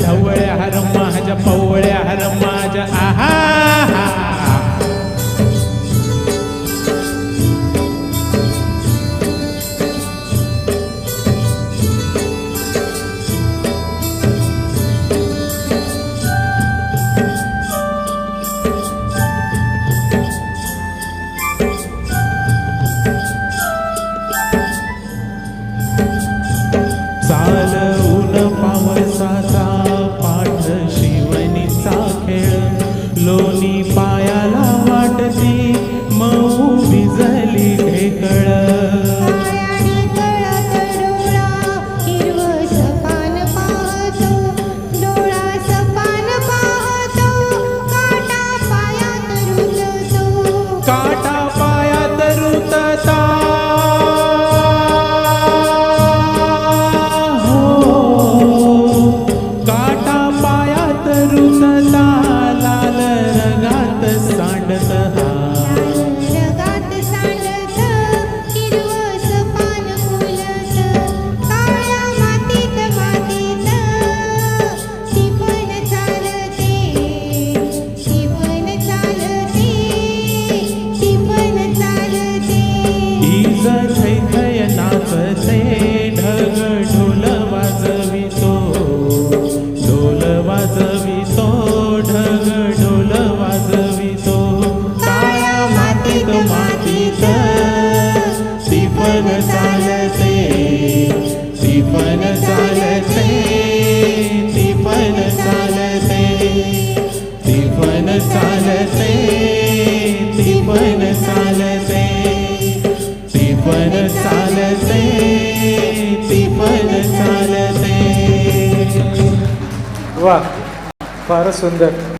ढवळ्या हर माझ्या पवळ्या हर माझ्या आहा चालवून पावसाचा पाठ शिवणीचा खेळ लोणी पायाला वाटती मऊ भिजली ढेकळ काटा पायात रुतता रुतता लाल रगात सांडत रगात सांडत हिरवस पान फुलत काळ्या मातीत मातीत ती पण चालते ती पण चालते ती पण चालते ईज थैथय नाचते ढग ढोल वाजवितो ढोल वाजवितो ढग ढोल वाजवितो काळ्या मातीत मातीत ती पण चालते ती पण चालते ती पण चालते ती पण चालते ती पण चालते ती पण चालते ती पण चालते. वाह, फारच सुंदर.